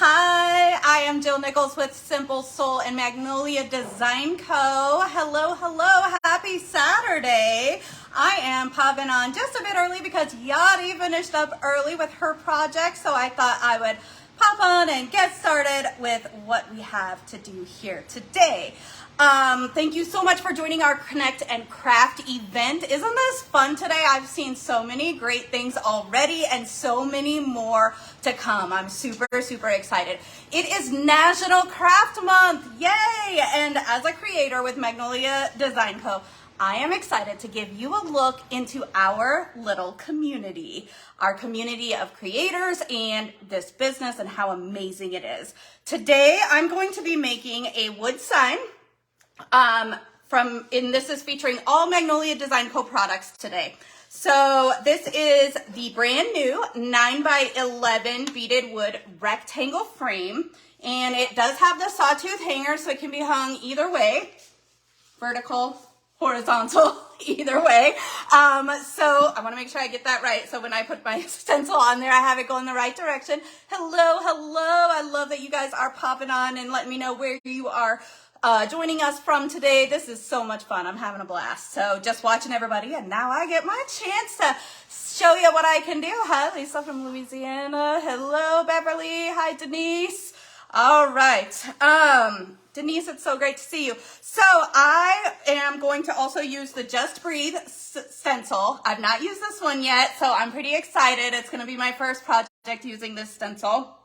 Hi, I am Jill Nichols with Simple Soul and Magnolia Design Co. Hello, hello, happy Saturday. I am popping on just a bit early because Yadi finished up early with her project, so I thought I would pop on and get started with what we have to do here today. Thank you so much for joining our Connect and Craft event. Isn't this fun today? I've seen so many great things already and so many more to come. I'm super excited. It is National Craft Month. Yay! And as a creator with Magnolia Design Co., I am excited to give you a look into our little community, our community of creators and this business and how amazing it is. Today, I'm going to be making a wood sign. This is featuring all Magnolia Design Co. products today. So this is the brand new 9x11 beaded wood rectangle frame, and it does have the sawtooth hanger, so it can be hung either way, vertical, horizontal, either way. So I want to make sure I get that right. So when I put my stencil on there, I have it going the right direction. Hello. I love that you guys are popping on and letting me know where you are joining us from today. This is so much fun. I'm having a blast. So just watching everybody, and now I get my chance to show you what I can do. Hi, Lisa from Louisiana. Hello, Beverly. Hi, Denise. All right. Denise, it's so great to see you. So I am going to also use the Just Breathe stencil. I've not used this one yet, so I'm pretty excited. It's going to be my first project using this stencil.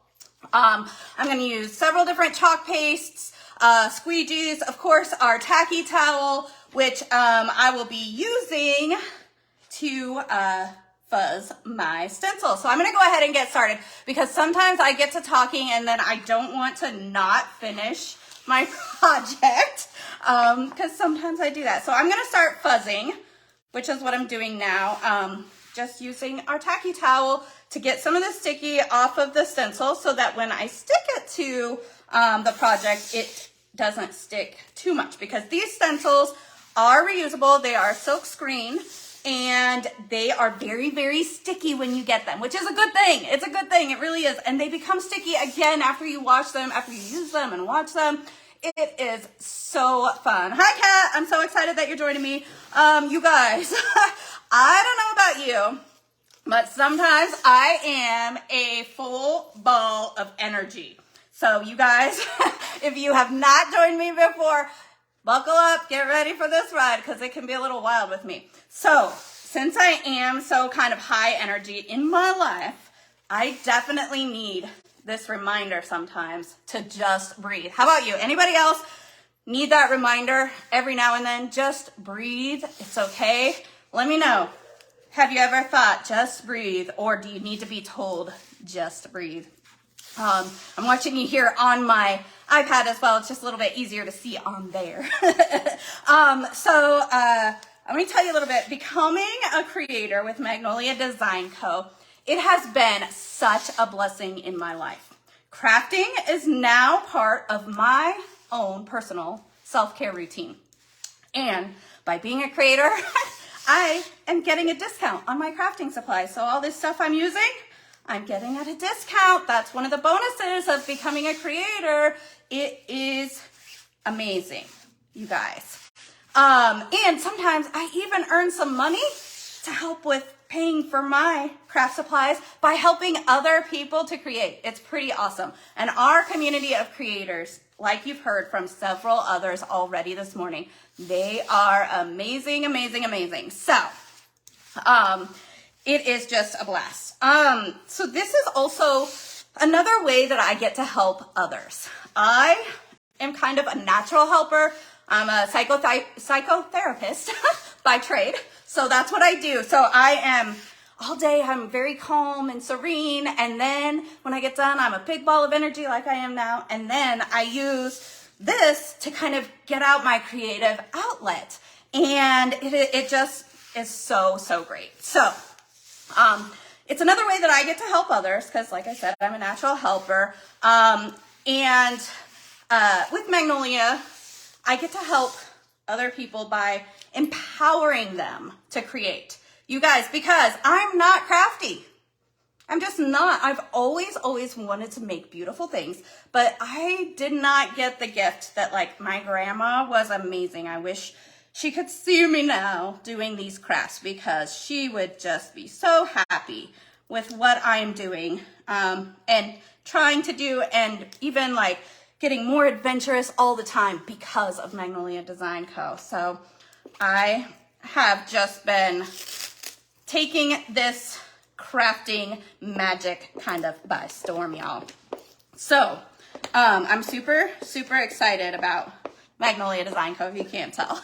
I'm going to use several different chalk pastes, squeegees, of course, our tacky towel, which I will be using to fuzz my stencil. So I'm going to go ahead and get started because sometimes I get to talking and then I don't want to not finish my project because sometimes I do that. So I'm going to start fuzzing, which is what I'm doing now. Just using our tacky towel to get some of the sticky off of the stencil so that when I stick it to the project, it doesn't stick too much, because these stencils are reusable. They are silk screen and they are very sticky when you get them, which is a good thing. It's a good thing. It really is. And they become sticky again after you wash them, after you use them and watch them. It is so fun. Hi, Kat. I'm so excited that you're joining me. You guys, I don't know about you, but sometimes I am a full ball of energy. So you guys, if you have not joined me before, buckle up, get ready for this ride, because it can be a little wild with me. So since I am so kind of high energy in my life, I definitely need this reminder sometimes to just breathe. How about you? Anybody else need that reminder every now and then? Just breathe. It's okay. Let me know. Have you ever thought, just breathe, or do you need to be told, just breathe? I'm watching you here on my iPad as well. It's just a little bit easier to see on there. So let me tell you a little bit. Becoming a creator with Magnolia Design Co., it has been such a blessing in my life. Crafting is now part of my own personal self-care routine. And by being a creator, I am getting a discount on my crafting supplies. So all this stuff I'm using, I'm getting at a discount. That's one of the bonuses of becoming a creator. It is amazing, you guys. And sometimes I even earn some money to help with paying for my craft supplies by helping other people to create. It's pretty awesome. And our community of creators, like you've heard from several others already this morning, they are amazing. So, it is just a blast. So this is also another way that I get to help others. I am kind of a natural helper. I'm a psychotherapist by trade. So that's what I do. So I am all day, I'm very calm and serene. And then when I get done, I'm a big ball of energy like I am now. And then I use this to kind of get out my creative outlet. And it just is so great. So, it's another way that I get to help others because, like I said, I'm a natural helper. With Magnolia, I get to help other people by empowering them to create. You guys, because I'm not crafty. I'm just not. I've always wanted to make beautiful things, but I did not get the gift that like my grandma was amazing. I wish she could see me now doing these crafts because she would just be so happy with what I am doing and trying to do, and even like getting more adventurous all the time because of Magnolia Design Co. So I have just been taking this crafting magic kind of by storm, y'all. So I'm super excited about Magnolia Design Co. if you can't tell.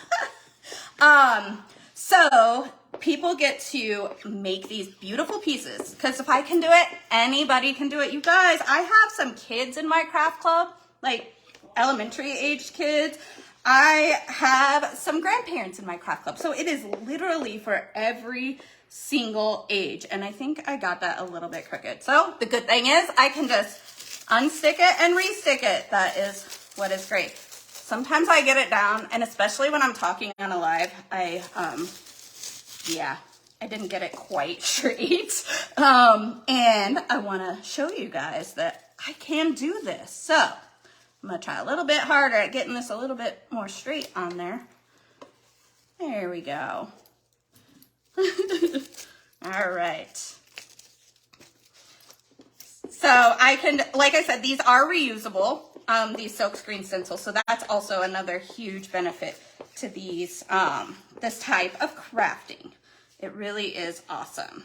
So people get to make these beautiful pieces, because if I can do it, anybody can do it. You guys, I have some kids in my craft club, like elementary aged kids. I have some grandparents in my craft club. So it is literally for every single age. And I think I got that a little bit crooked. So the good thing is I can just unstick it and restick it. That is what is great. Sometimes I get it down, and especially when I'm talking on a live, I didn't get it quite straight. And I want to show you guys that I can do this. So I'm going to try a little bit harder at getting this a little bit more straight on there. There we go. All right. So I can, like I said, these are reusable, these silkscreen stencils. So that's also another huge benefit to these, this type of crafting. It really is awesome.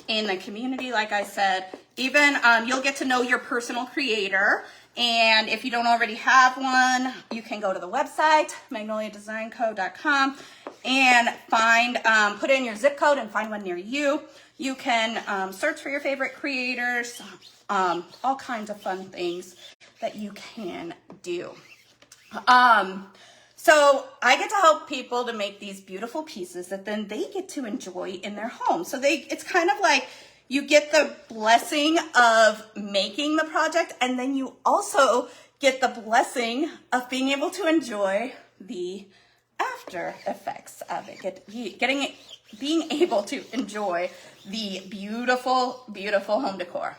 In the community, like I said, even you'll get to know your personal creator. And if you don't already have one, you can go to the website, magnoliadesignco.com, and find, put in your zip code and find one near you. You can search for your favorite creators, all kinds of fun things that you can do. So I get to help people to make these beautiful pieces that then they get to enjoy in their home. So it's kind of like you get the blessing of making the project, and then you also get the blessing of being able to enjoy the after effects of it. Being able to enjoy the beautiful, beautiful home decor.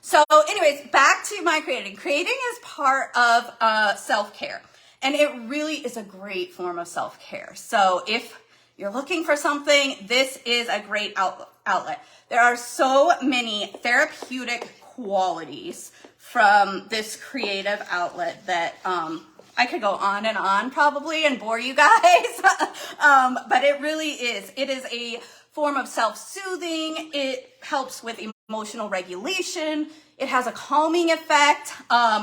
So anyways, back to my creating. Creating is part of self-care, and it really is a great form of self-care. So if you're looking for something, this is a great outlet. There are so many therapeutic qualities from this creative outlet that I could go on and on probably and bore you guys. But it really is. It is a form of self-soothing. It helps with emotional regulation. It has a calming effect,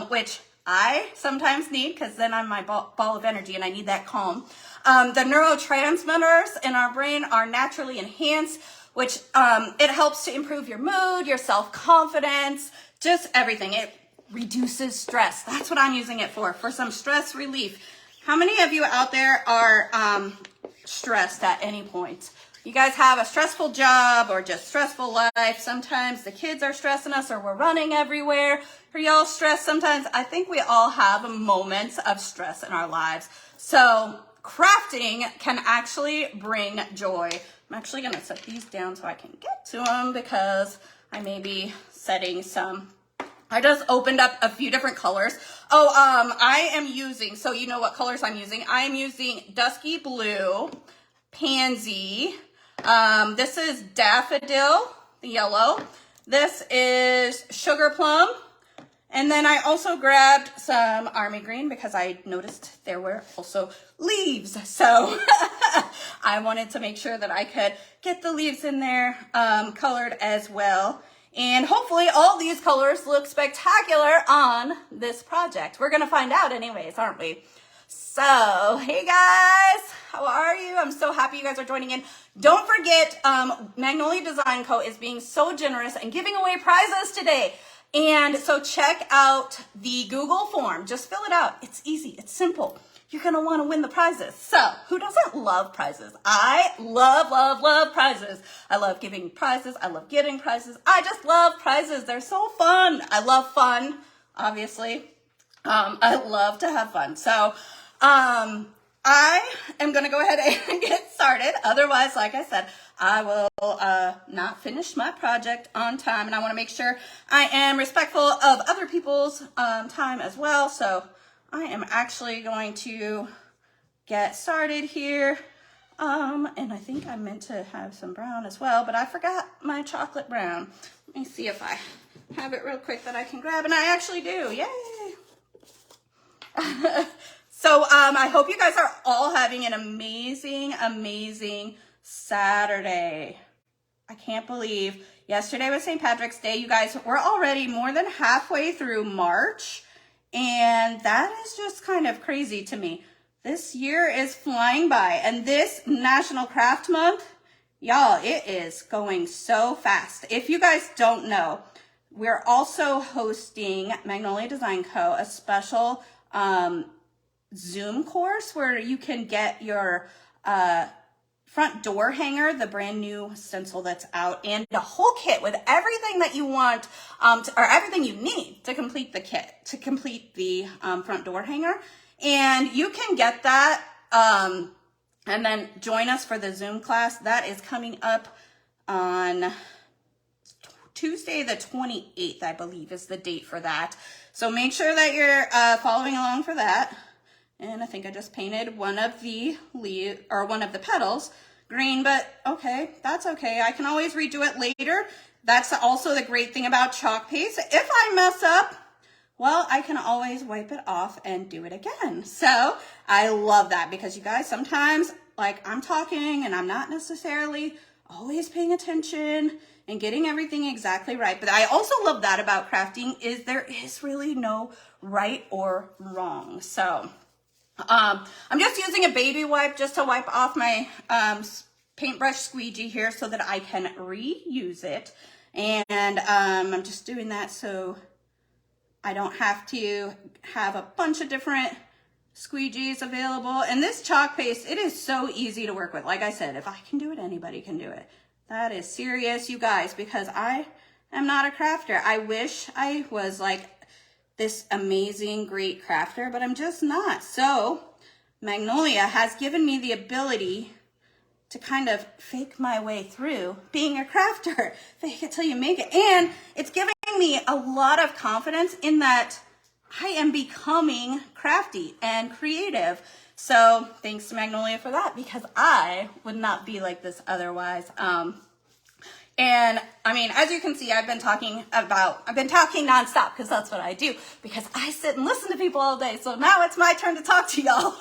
which I sometimes need, because then I'm my ball of energy and I need that calm. The neurotransmitters in our brain are naturally enhanced, which it helps to improve your mood, your self-confidence, just everything. It reduces stress. That's what I'm using it for some stress relief. How many of you out there are stressed at any point? You guys have a stressful job or just stressful life. Sometimes the kids are stressing us, or we're running everywhere. Are y'all stressed sometimes? I think we all have moments of stress in our lives. So crafting can actually bring joy. I'm actually going to set these down so I can get to them, because I may be setting some. I just opened up a few different colors. Oh, I am using, so you know what colors I'm using. I am using Dusky Blue, Pansy. This is Daffodil, the yellow. This is Sugar Plum. And then I also grabbed some Army Green because I noticed there were also leaves. So I wanted to make sure that I could get the leaves in there colored as well. And hopefully all these colors look spectacular on this project. We're going to find out anyways, aren't we? So, hey guys, how are you? I'm so happy you guys are joining in. Don't forget, Magnolia Design Co. is being so generous and giving away prizes today. And so check out the Google form. Just fill it out. It's easy. It's simple. You're going to want to win the prizes. So who doesn't love prizes? I love, love, love prizes. I love giving prizes. I love getting prizes. I just love prizes. They're so fun. I love fun, obviously. I love to have fun. So I am going to go ahead and get started. Otherwise, like I said, I will not finish my project on time, and I want to make sure I am respectful of other people's time as well. So I am actually going to get started here. And I think I meant to have some brown as well, but I forgot my chocolate brown. Let me see if I have it real quick that I can grab, and I actually do. Yay! So I hope you guys are all having an amazing, amazing Saturday. I can't believe yesterday was St. Patrick's Day. You guys, we're already more than halfway through March, and that is just kind of crazy to me. This year is flying by, and this National Craft Month, y'all, it is going so fast. If you guys don't know, we're also hosting Magnolia Design Co., a special Zoom course where you can get your front door hanger, the brand new stencil that's out, and a whole kit with everything that you want, or everything you need to complete the kit, to complete the front door hanger. And you can get that and then join us for the Zoom class. That is coming up on Tuesday the 28th, I believe, is the date for that. So make sure that you're following along for that. And I think I just painted one of the petals green, but okay, that's okay. I can always redo it later. That's also the great thing about chalk paste. If I mess up, well, I can always wipe it off and do it again. So I love that, because you guys, sometimes like I'm talking and I'm not necessarily always paying attention and getting everything exactly right. But I also love that about crafting, is there is really no right or wrong. So I'm just using a baby wipe just to wipe off my paintbrush squeegee here so that I can reuse it. And I'm just doing that so I don't have to have a bunch of different squeegees available. And this chalk paste, it is so easy to work with. Like I said, if I can do it, anybody can do it. That is serious, you guys, because I am not a crafter. I wish I was like this amazing, great crafter, but I'm just not. So Magnolia has given me the ability to kind of fake my way through being a crafter. Fake it till you make it. And it's giving me a lot of confidence in that I am becoming crafty and creative. So thanks to Magnolia for that, because I would not be like this otherwise. And I mean, as you can see, I've been talking nonstop, because that's what I do, because I sit and listen to people all day. So now it's my turn to talk to y'all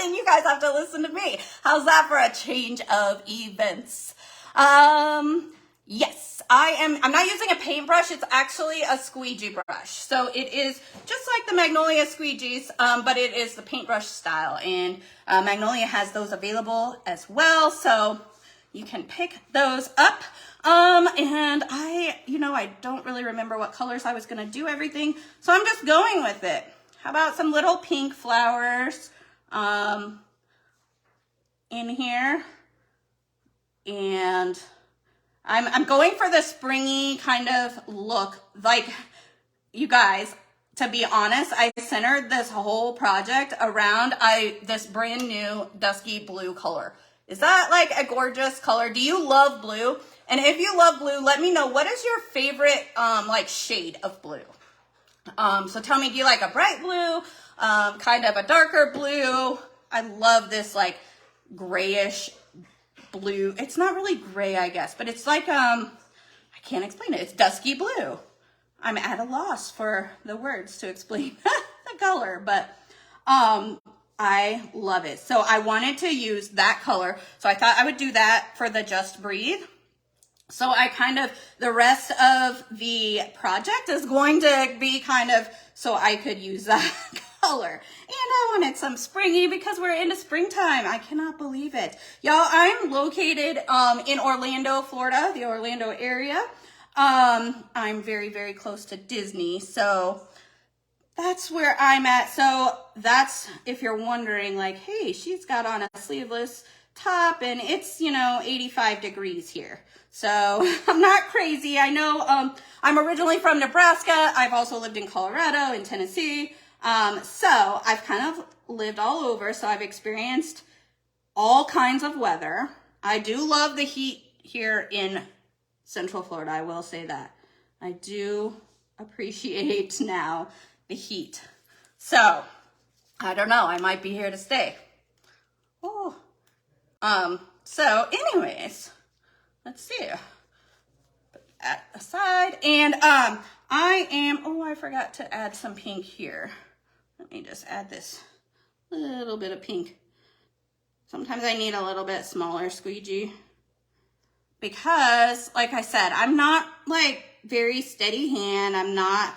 and you guys have to listen to me. How's that for a change of events? Yes, I'm not using a paintbrush. It's actually a squeegee brush. So it is just like the Magnolia squeegees, but it is the paintbrush style. And Magnolia has those available as well. So you can pick those up. And I don't really remember what colors I was going to do everything. So I'm just going with it. How about some little pink flowers, in here? And I'm going for the springy kind of look. Like, you guys, to be honest, I centered this whole project around this brand new dusky blue color. Is that like a gorgeous color? Do you love blue? And if you love blue, let me know, what is your favorite like shade of blue? So tell me, do you like a bright blue, kind of a darker blue? I love this like grayish blue. It's not really gray, I guess, but it's like, I can't explain it. It's dusky blue. I'm at a loss for the words to explain the color, but I love it. So I wanted to use that color. So I thought I would do that for the Just Breathe. So the rest of the project is going to be kind of, so I could use that color. And I wanted some springy because we're into springtime. I cannot believe it. Y'all, I'm located in Orlando, Florida, the Orlando area. I'm very, very close to Disney. So that's where I'm at. So that's, if you're wondering, like, hey, she's got on a sleeveless top and it's, 85 degrees here. So I'm not crazy. I know I'm originally from Nebraska. I've also lived in Colorado and Tennessee. So I've kind of lived all over, so I've experienced all kinds of weather. I do love the heat here in Central Florida, I will say that. I do appreciate now the heat. So, I don't know, I might be here to stay. Oh. So anyways, let's see. Put that aside. And I forgot to add some pink here. Let me just add this little bit of pink. Sometimes I need a little bit smaller squeegee because, like I said, I'm not like very steady hand. I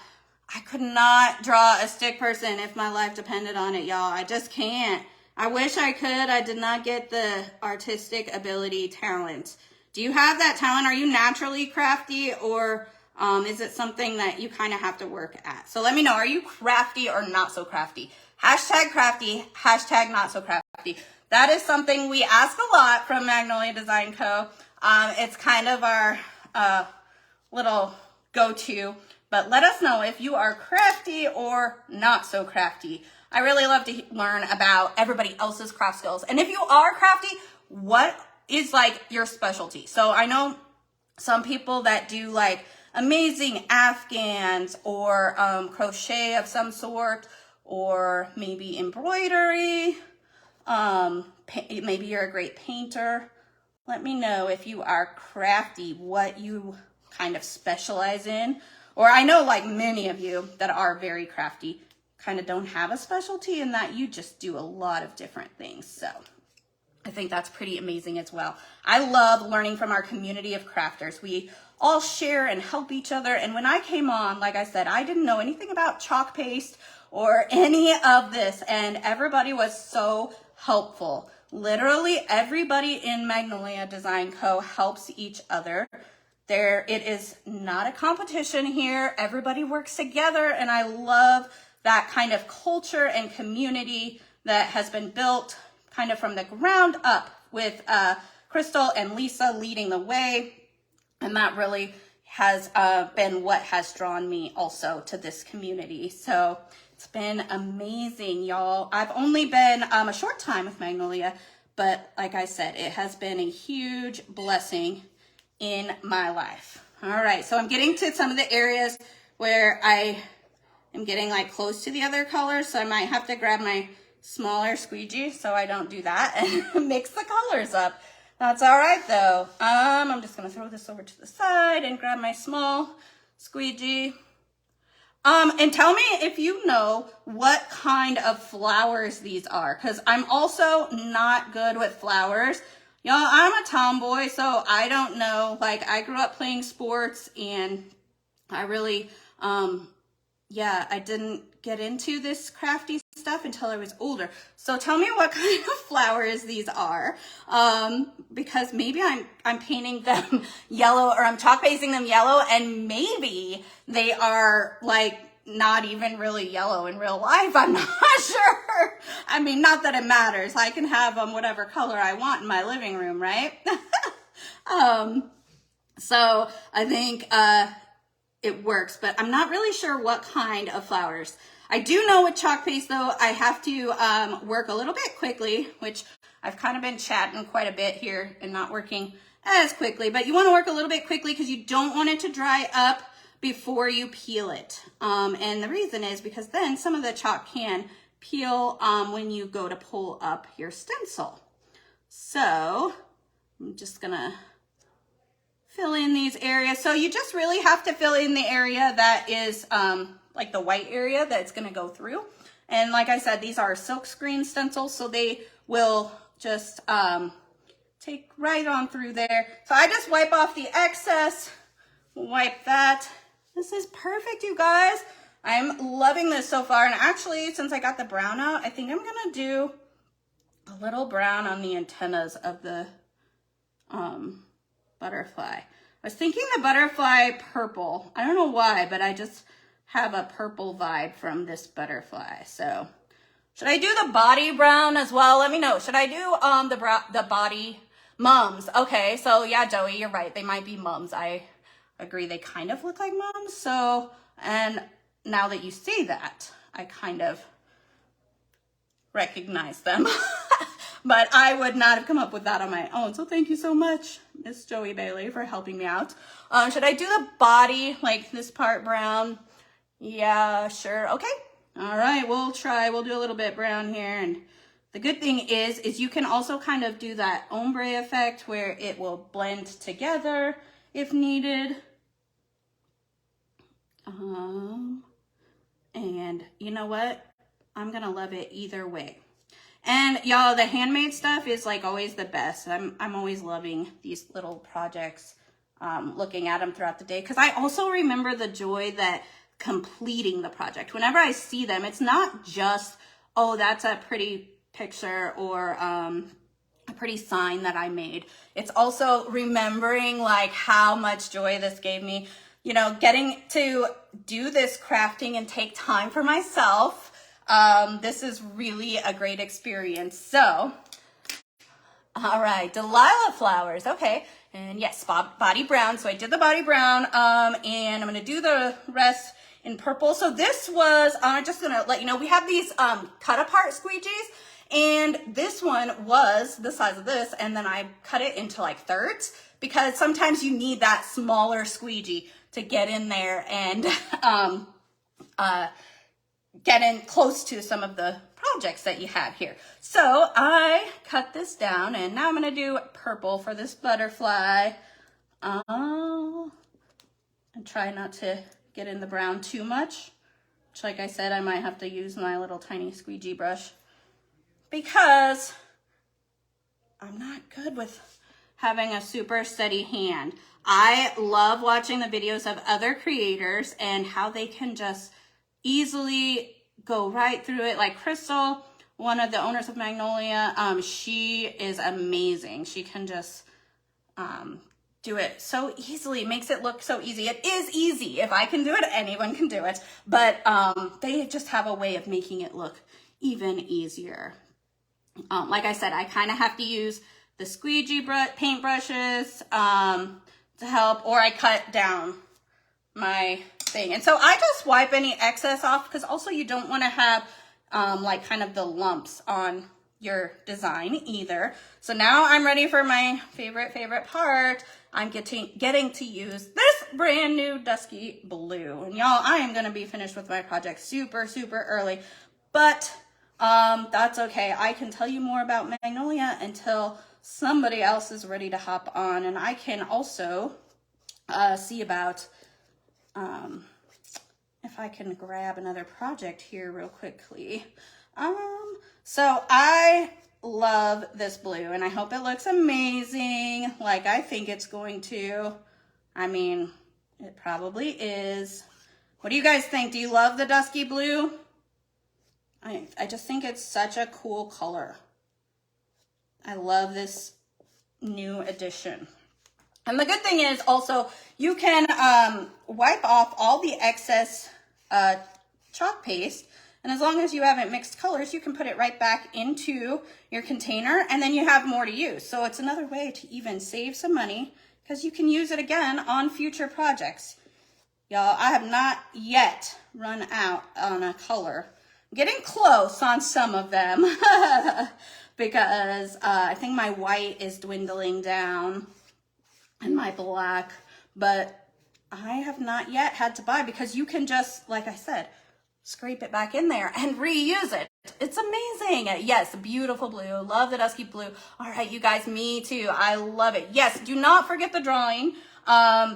could not draw a stick person if my life depended on it, y'all. I just can't. I wish I could. I did not get the artistic ability, talent. Do you have that talent? Are you naturally crafty, or is it something that you kind of have to work at? So let me know. Are you crafty or not so crafty? Hashtag crafty, hashtag not so crafty. That is something we ask a lot from Magnolia Design Co. It's kind of our little go-to, but let us know if you are crafty or not so crafty. I really love to learn about everybody else's craft skills. And if you are crafty, what is like your specialty? So I know some people that do like amazing Afghans or crochet of some sort, or maybe embroidery. Maybe you're a great painter. Let me know if you are crafty, what you kind of specialize in. Or I know like many of you that are very crafty kind of don't have a specialty, in that you just do a lot of different things. So I think that's pretty amazing as well. I love learning from our community of crafters. We all share and help each other. And when I came on, like I said, I didn't know anything about chalk paste or any of this, and everybody was so helpful. Literally everybody in Magnolia Design Co. helps each other. It is not a competition here. Everybody works together, and I love that kind of culture and community that has been built kind of from the ground up, with Crystal and Lisa leading the way. And that really has been what has drawn me also to this community. So it's been amazing, y'all. I've only been a short time with Magnolia, but like I said, it has been a huge blessing in my life. All right, so I'm getting to some of the areas where I am getting like close to the other colors, so I might have to grab my smaller squeegee so I don't do that and mix the colors up. That's all right though. I'm just gonna throw this over to the side and grab my small squeegee. And tell me if you know what kind of flowers these are, because I'm also not good with flowers. Y'all, I'm a tomboy, so I don't know. Like, I grew up playing sports, and I really, I didn't get into this crafty stuff until I was older. So tell me what kind of flowers these are, because maybe I'm painting them yellow, or I'm chalk pasting them yellow, and maybe they are like not even really yellow in real life. I'm not sure. I mean, not that it matters. I can have them whatever color I want in my living room, right? So I think it works, but I'm not really sure what kind of flowers. I do know with chalk paste though, I have to work a little bit quickly, which I've kind of been chatting quite a bit here and not working as quickly, but you want to work a little bit quickly because you don't want it to dry up before you peel it. And the reason is because then some of the chalk can peel when you go to pull up your stencil. So I'm just gonna fill in these areas. So you just really have to fill in the area that is like the white area that it's gonna go through. And like I said, these are silk screen stencils, so they will just take right on through there. So I just wipe off the excess, wipe that. This is perfect, you guys. I'm loving this so far. And actually, since I got the brown out, I think I'm gonna do a little brown on the antennas of the butterfly. I was thinking the butterfly purple. I don't know why, but I just have a purple vibe from this butterfly. So should I do the body brown as well? Let me know. Should I do the body mums? Okay, so yeah, Joey, you're right. They might be mums. I agree. They kind of look like mums. So, and now that you say that, I kind of recognize them. But I would not have come up with that on my own. So thank you so much, Miss Joey Bailey, for helping me out. Should I do the body, like this part brown? Yeah, sure. Okay. All right, we'll try. We'll do a little bit brown here. And the good thing is you can also kind of do that ombre effect where it will blend together if needed. And you know what? I'm going to love it either way. And y'all, the handmade stuff is like always the best. I'm always loving these little projects, looking at them throughout the day. Because I also remember the joy that completing the project. Whenever I see them, it's not just, oh, that's a pretty picture or a pretty sign that I made. It's also remembering like how much joy this gave me. You know, getting to do this crafting and take time for myself. This is really a great experience. So, all right, Delilah flowers. Okay. And yes, body brown. So I did the body brown, and I'm going to do the rest in purple. So this was, I'm just going to let you know, we have these, cut apart squeegees, and this one was the size of this. And then I cut it into like thirds because sometimes you need that smaller squeegee to get in there and, get in close to some of the projects that you have here. So I cut this down, and now I'm going to do purple for this butterfly. And try not to get in the brown too much, which, like I said, I might have to use my little tiny squeegee brush because I'm not good with having a super steady hand. I love watching the videos of other creators and how they can just easily go right through it. Like Crystal, one of the owners of Magnolia, she is amazing. She can just do it so easily, makes it look so easy. It is easy. If I can do it, anyone can do it. But they just have a way of making it look even easier. Like I said, I kind of have to use the squeegee paint brushes to help, or I cut down my thing. And so I just wipe any excess off because also you don't want to have like kind of the lumps on your design either. So now I'm ready for my favorite part. I'm getting to use this brand new dusky blue. And y'all, I am going to be finished with my project super early, but that's okay. I can tell you more about Magnolia until somebody else is ready to hop on. And I can also see about if I can grab another project here real quickly. So I love this blue, and I hope it looks amazing like I think it's going to. I mean, it probably is. What do you guys think? Do you love the dusky blue? I just think it's such a cool color. I love this new addition. And the good thing is also you can wipe off all the excess chalk paste, and as long as you haven't mixed colors, you can put it right back into your container, and then you have more to use. So it's another way to even save some money because you can use it again on future projects. Y'all, I have not yet run out on a color. I'm getting close on some of them because I think my white is dwindling down and my black, but I have not yet had to buy because you can just, like I said, scrape it back in there and reuse it. It's amazing. Yes, beautiful blue. Love the dusky blue. All right, you guys, me too. I love it. Yes, do not forget the drawing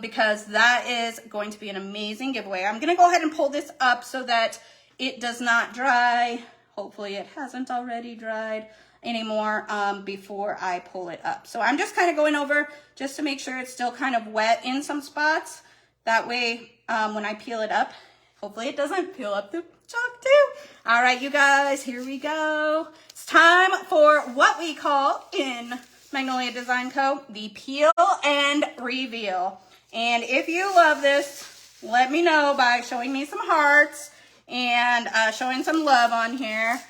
because that is going to be an amazing giveaway. I'm going to go ahead and pull this up so that it does not dry. Hopefully it hasn't already dried anymore before I pull it up. So I'm just kind of going over just to make sure it's still kind of wet in some spots. That way, when I peel it up, hopefully it doesn't peel up the chalk too. All right, you guys, here we go. It's time for what we call in Magnolia Design Co. the peel and reveal. And if you love this, let me know by showing me some hearts and showing some love on here.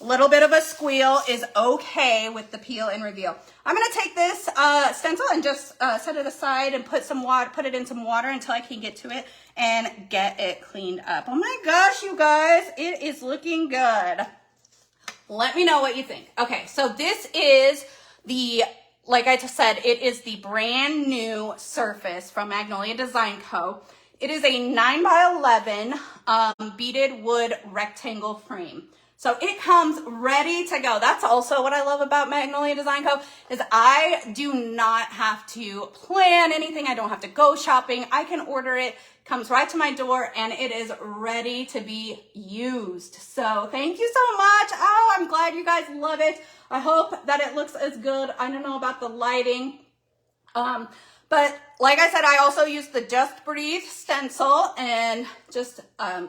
A little bit of a squeal is okay with the peel and reveal. I'm gonna take this stencil and just set it aside and put it in some water until I can get to it and get it cleaned up. Oh my gosh, you guys, it is looking good. Let me know what you think. Okay, so this is like I just said, it is the brand new surface from Magnolia Design Co. It is a 9 by 11 beaded wood rectangle frame. So it comes ready to go. That's also what I love about Magnolia Design Co. is I do not have to plan anything. I don't have to go shopping. I can order it, comes right to my door, and it is ready to be used. So thank you so much. Oh, I'm glad you guys love it. I hope that it looks as good. I don't know about the lighting. But like I said, I also used the Just Breathe stencil and just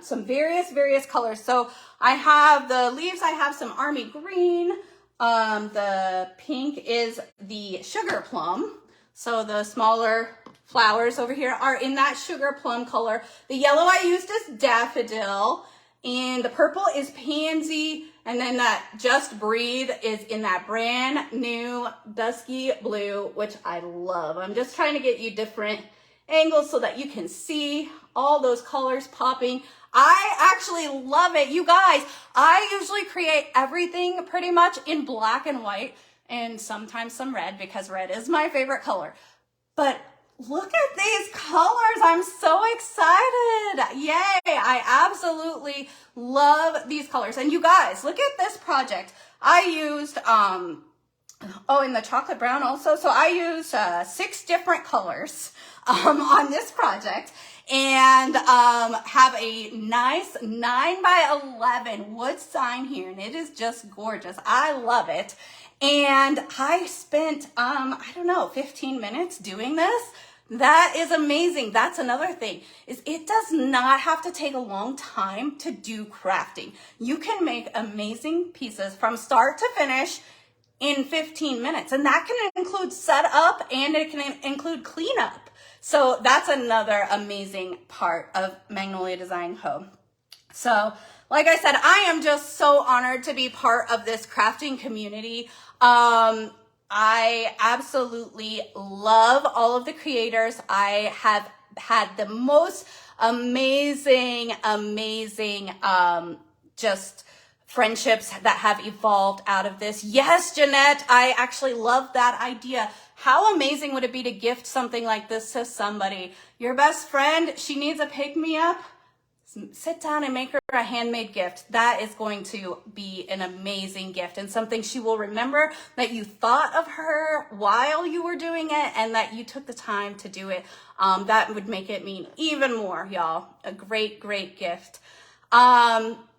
some various colors. So I have the leaves, I have some army green. The pink is the sugar plum. So the smaller flowers over here are in that sugar plum color. The yellow I used is daffodil. And the purple is pansy. And then that Just Breathe is in that brand new dusky blue, which I love. I'm just trying to get you different angles so that you can see all those colors popping. I actually love it. You guys, I usually create everything pretty much in black and white and sometimes some red because red is my favorite color. But look at these colors. I'm so excited. Yay. I absolutely love these colors. And you guys, look at this project. I used, in the chocolate brown also. So I used 6 different colors on this project and have a nice 9 by 11 wood sign here. And it is just gorgeous. I love it. And I spent, 15 minutes doing this. That is amazing. That's another thing, is it does not have to take a long time to do crafting. You can make amazing pieces from start to finish in 15 minutes. And that can include setup and it can include cleanup. So that's another amazing part of Magnolia Design Co. So like I said, I am just so honored to be part of this crafting community. I absolutely love all of the creators. I have had the most amazing, just friendships that have evolved out of this. Yes, Jeanette, I actually love that idea. How amazing would it be to gift something like this to somebody? Your best friend, she needs a pick-me-up. Sit down and make her a handmade gift. That is going to be an amazing gift and something she will remember, that you thought of her while you were doing it and that you took the time to do it. That would make it mean even more, y'all. A great gift.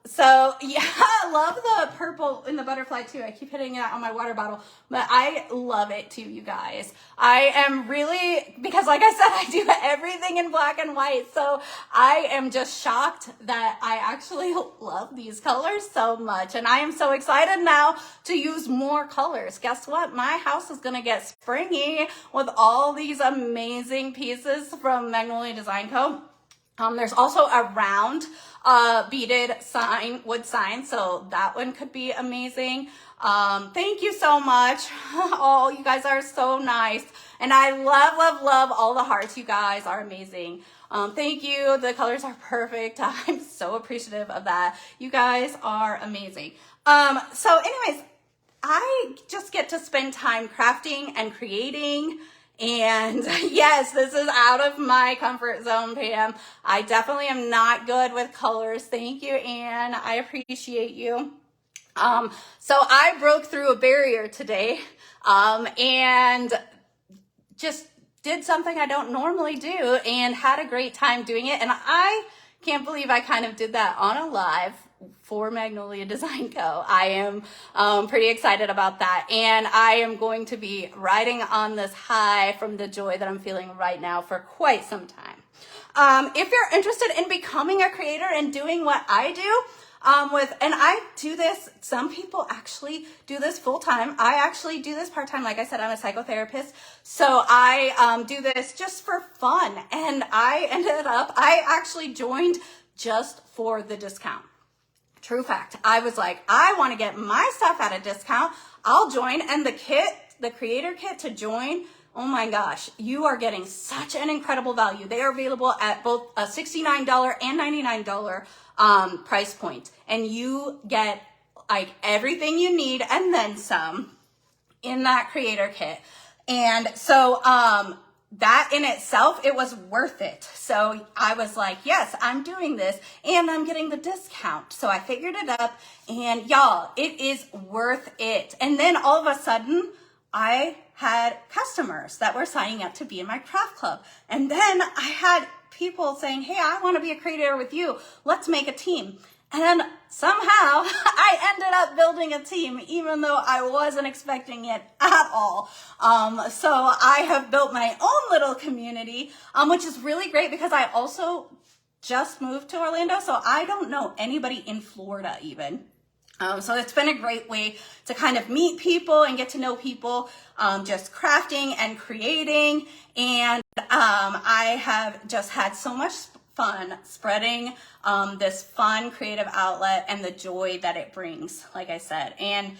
So yeah, I love the purple in the butterfly too. I keep hitting it on my water bottle, but I love it too, you guys. I am really, because like I said, I do everything in black and white. So I am just shocked that I actually love these colors so much. And I am so excited now to use more colors. Guess what? My house is going to get springy with all these amazing pieces from Magnolia Design Co. There's also a round beaded wood sign, so that one could be amazing. Thank you so much. Oh, you guys are so nice. And I love all the hearts. You guys are amazing. Thank you. The colors are perfect. I'm so appreciative of that. You guys are amazing. So anyways, I just get to spend time crafting and creating. And yes, this is out of my comfort zone, Pam. I definitely am not good with colors. Thank you, Anne. I appreciate you. So I broke through a barrier today, and just did something I don't normally do and had a great time doing it. And I can't believe I kind of did that on a live for Magnolia Design Co. I am pretty excited about that. And I am going to be riding on this high from the joy that I'm feeling right now for quite some time. If you're interested in becoming a creator and doing what I do, and I do this, some people actually do this full time. I actually do this part time. Like I said, I'm a psychotherapist. So I do this just for fun. And I actually joined just for the discount. True fact. I was like, I want to get my stuff at a discount. I'll join. And the kit, the creator kit to join, oh my gosh, you are getting such an incredible value. They are available at both a $69 and $99 price point. And you get like everything you need and then some in that creator kit. And so that in itself, it was worth it. So I was like, yes, I'm doing this and I'm getting the discount. So I figured it up, and y'all, it is worth it. And then all of a sudden I had customers that were signing up to be in my craft club. And then I had people saying, hey, I want to be a creator with you. Let's make a team. And somehow I ended up building a team, even though I wasn't expecting it at all. So I have built my own little community, which is really great because I also just moved to Orlando. So I don't know anybody in Florida even. So it's been a great way to kind of meet people and get to know people, just crafting and creating. And I have just had so much fun spreading this fun creative outlet and the joy that it brings, like I said. And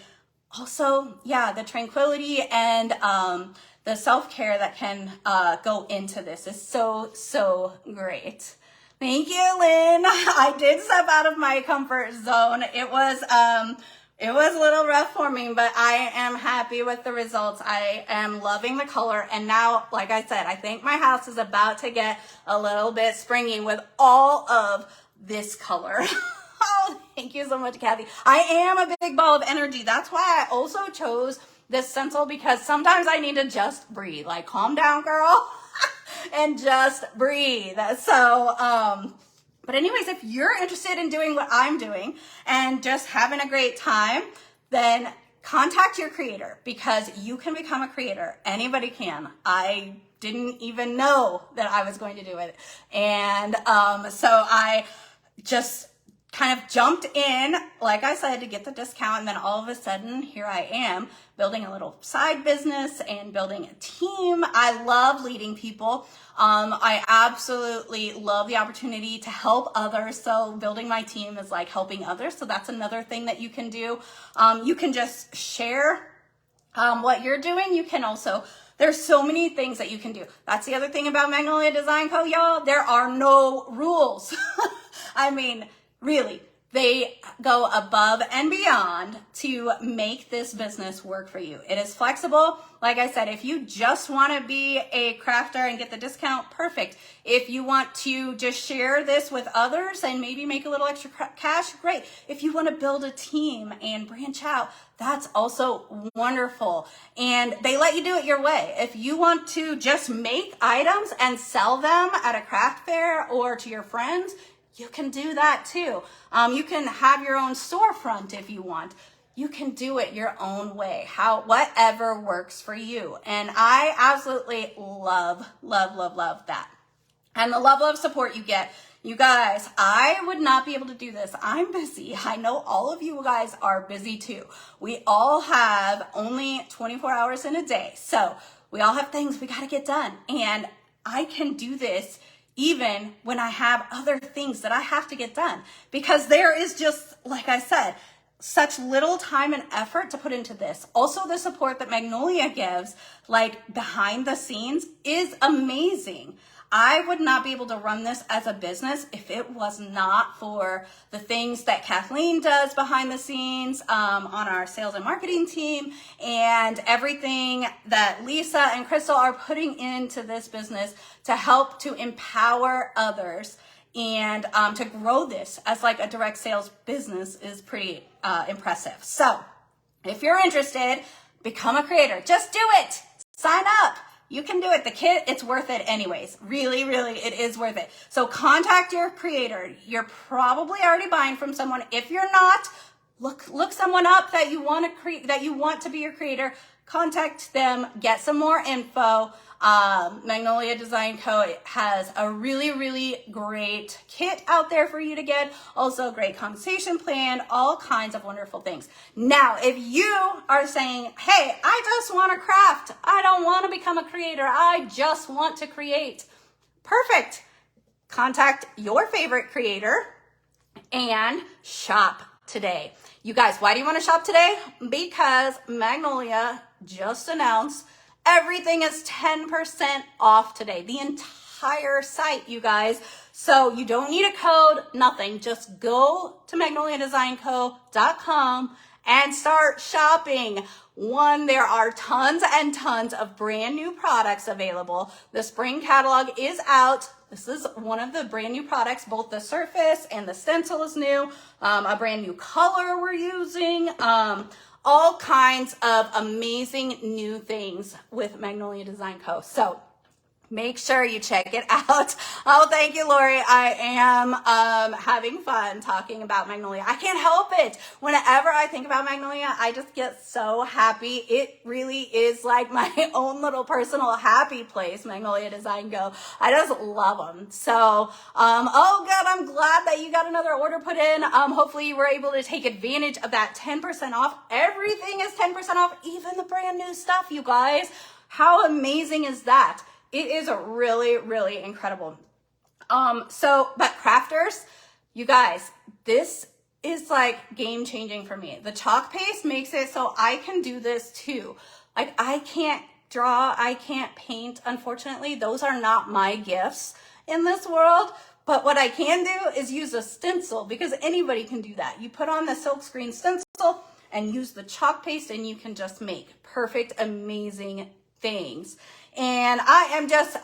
also, yeah, the tranquility and the self-care that can go into this is so, so great. Thank you, Lynn. I did step out of my comfort zone. It was a little rough for me, but I am happy with the results. I am loving the color. And now, like I said, I think my house is about to get a little bit springy with all of this color. Oh, thank you so much, Kathy. I am a big ball of energy. That's why I also chose this stencil, because sometimes I need to just breathe. Like, calm down, girl. And just breathe. So, but anyways, if you're interested in doing what I'm doing and just having a great time, then contact your creator, because you can become a creator. Anybody can. I didn't even know that I was going to do it. And so I just kind of jumped in, like I said, to get the discount. And then all of a sudden, here I am building a little side business and building a team. I love leading people. I absolutely love the opportunity to help others. So building my team is like helping others. So that's another thing that you can do. You can just share what you're doing. You can also, there's so many things that you can do. That's the other thing about Magnolia Design Co., y'all. There are no rules. I mean, really, they go above and beyond to make this business work for you. It is flexible. Like I said, if you just want to be a crafter and get the discount, perfect. If you want to just share this with others and maybe make a little extra cash, great. If you want to build a team and branch out, that's also wonderful. And they let you do it your way. If you want to just make items and sell them at a craft fair or to your friends, you can do that too. You can have your own storefront if you want. You can do it your own way, whatever works for you. And I absolutely love, love, love, love that. And the level of support you get. You guys, I would not be able to do this. I'm busy. I know all of you guys are busy too. We all have only 24 hours in a day. So we all have things we got to get done. And I can do this even when I have other things that I have to get done, because there is just, like I said, such little time and effort to put into this. Also, the support that Magnolia gives, like behind the scenes, is amazing. I would not be able to run this as a business if it was not for the things that Kathleen does behind the scenes on our sales and marketing team, and everything that Lisa and Crystal are putting into this business to help to empower others and to grow this as like a direct sales business is pretty impressive. So if you're interested, become a creator. Just do it. Sign up. You can do it. The kit, it's worth it anyways. Really, really, it is worth it. So contact your creator. You're probably already buying from someone. If you're not, look someone up that you want to create, that you want to be your creator. Contact them, get some more info. Magnolia Design Co. has a really, really great kit out there for you to get. Also a great compensation plan, all kinds of wonderful things. Now, if you are saying, hey, I just want to craft. I don't want to become a creator. I just want to create. Perfect. Contact your favorite creator and shop today. You guys, why do you want to shop today? Because Magnolia just announced everything is 10% off today. The entire site, you guys. So you don't need a code, nothing. Just go to magnoliadesignco.com and start shopping. One, there are tons and tons of brand new products available. The spring catalog is out. This is one of the brand new products. Both the surface and the stencil is new. A brand new color we're using. All kinds of amazing new things with Magnolia Design Co. So make sure you check it out. Oh, thank you, Lori. I am having fun talking about Magnolia. I can't help it. Whenever I think about Magnolia, I just get so happy. It really is like my own little personal happy place, Magnolia Design Go. I just love them. So, oh good, I'm glad that you got another order put in. Hopefully you were able to take advantage of that 10% off. Everything is 10% off, even the brand new stuff, you guys. How amazing is that? It is really, really incredible. But crafters, you guys, this is like game changing for me. The chalk paste makes it so I can do this too. Like I can't draw, I can't paint, unfortunately. Those are not my gifts in this world. But what I can do is use a stencil because anybody can do that. You put on the silkscreen stencil and use the chalk paste and you can just make perfect, amazing things. And I am just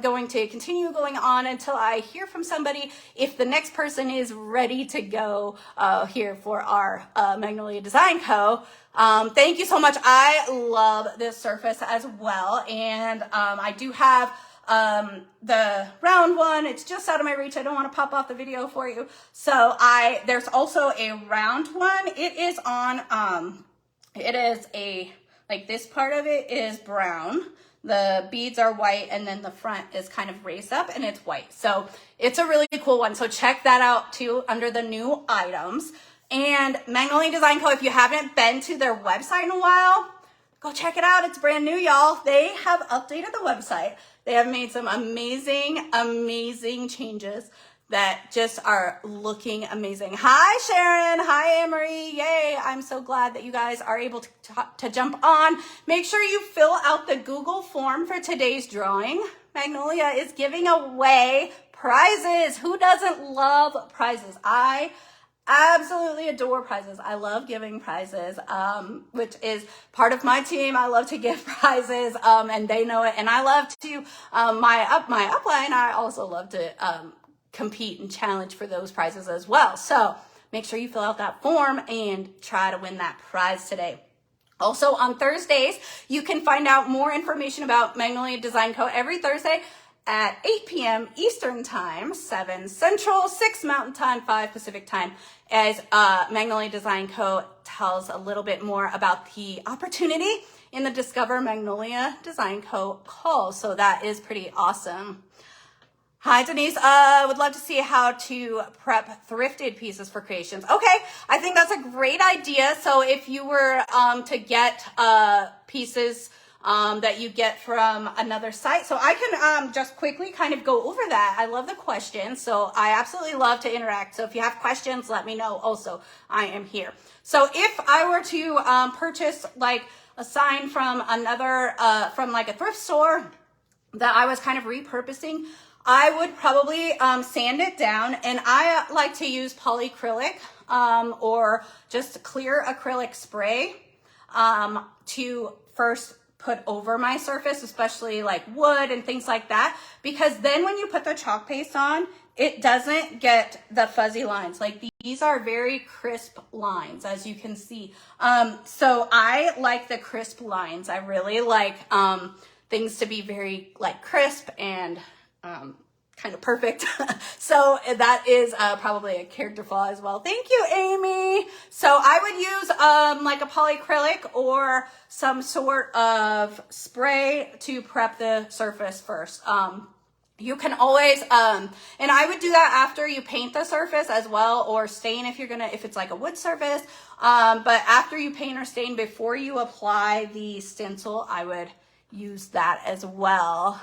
going to continue going on until I hear from somebody if the next person is ready to go here for our Magnolia Design Co. Thank you so much. I love this surface as well. And I do have the round one. It's just out of my reach. I don't want to pop off the video for you. So there's also a round one. It is on, it is like this part of it is brown. The beads are white and then the front is kind of raised up and it's white. So it's a really cool one. So check that out too under the new items. And Magnolia Design Co., if you haven't been to their website in a while, go check it out. It's brand new, y'all. They have updated the website. They have made some amazing, amazing changes that just are looking amazing. Hi, Sharon. Hi, Anne-Marie. Yay. I'm so glad that you guys are able to jump on. Make sure you fill out the Google form for today's drawing. Magnolia is giving away prizes. Who doesn't love prizes? I absolutely adore prizes. I love giving prizes, which is part of my team. I love to give prizes, and they know it. And I love to, my upline, I also love to, compete and challenge for those prizes as well. So make sure you fill out that form and try to win that prize today. Also on Thursdays, you can find out more information about Magnolia Design Co. every Thursday at 8 p.m. Eastern Time, 7 Central, 6 Mountain Time, 5 Pacific Time, as Magnolia Design Co. tells a little bit more about the opportunity in the Discover Magnolia Design Co. call. So that is pretty awesome. Hi, Denise. Would love to see how to prep thrifted pieces for creations. Okay, I think that's a great idea. So if you were to get pieces that you get from another site, so I can just quickly kind of go over that. I love the questions, so I absolutely love to interact. So if you have questions, let me know. Also, I am here. So if I were to purchase like a sign from another, from like a thrift store that I was kind of repurposing, I would probably sand it down, and I like to use polyacrylic or just clear acrylic spray to first put over my surface, especially like wood and things like that, because then when you put the chalk paste on, it doesn't get the fuzzy lines. Like these are very crisp lines, as you can see. So I like the crisp lines. I really like things to be very like crisp and kind of perfect. So that is probably a character flaw as well. Thank you, Amy. So I would use like a polyacrylic or some sort of spray to prep the surface first. You can always, and I would do that after you paint the surface as well, or stain if it's like a wood surface. But after you paint or stain, before you apply the stencil, I would use that as well.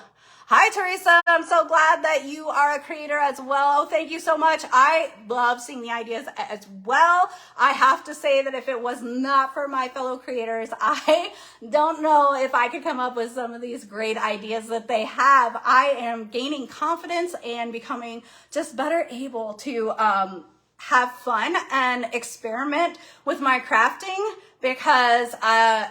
Hi, Teresa. I'm so glad that you are a creator as well. Thank you so much. I love seeing the ideas as well. I have to say that if it was not for my fellow creators, I don't know if I could come up with some of these great ideas that they have. I am gaining confidence and becoming just better able to have fun and experiment with my crafting because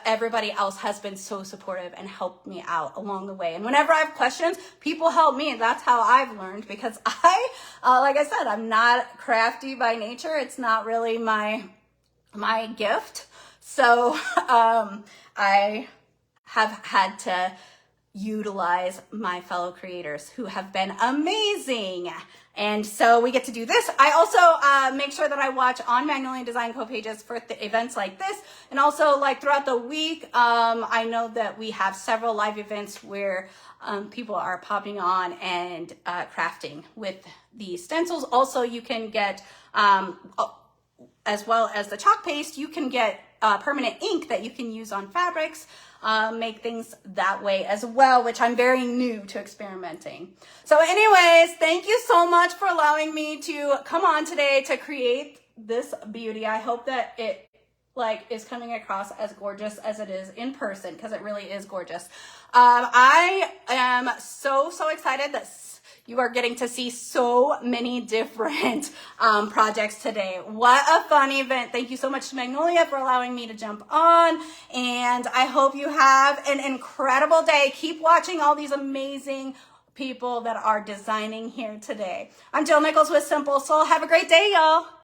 everybody else has been so supportive and helped me out along the way. And whenever I have questions, people help me. That's how I've learned because like I said, I'm not crafty by nature. It's not really my gift. So I have had to utilize my fellow creators who have been amazing. And so we get to do this. I also make sure that I watch on Magnolia Design Co. pages for events like this. And also like throughout the week, I know that we have several live events where people are popping on and crafting with the stencils. Also, you can get, as well as the chalk paste, you can get permanent ink that you can use on fabrics, make things that way as well, which I'm very new to experimenting. So anyways, thank you so much for allowing me to come on today to create this beauty. I hope that it is coming across as gorgeous as it is in person, because it really is gorgeous. I am so excited that you are getting to see so many different projects today. What a fun event. Thank you so much to Magnolia for allowing me to jump on. And I hope you have an incredible day. Keep watching all these amazing people that are designing here today. I'm Jill Nichols with Simple Soul. Have a great day, y'all.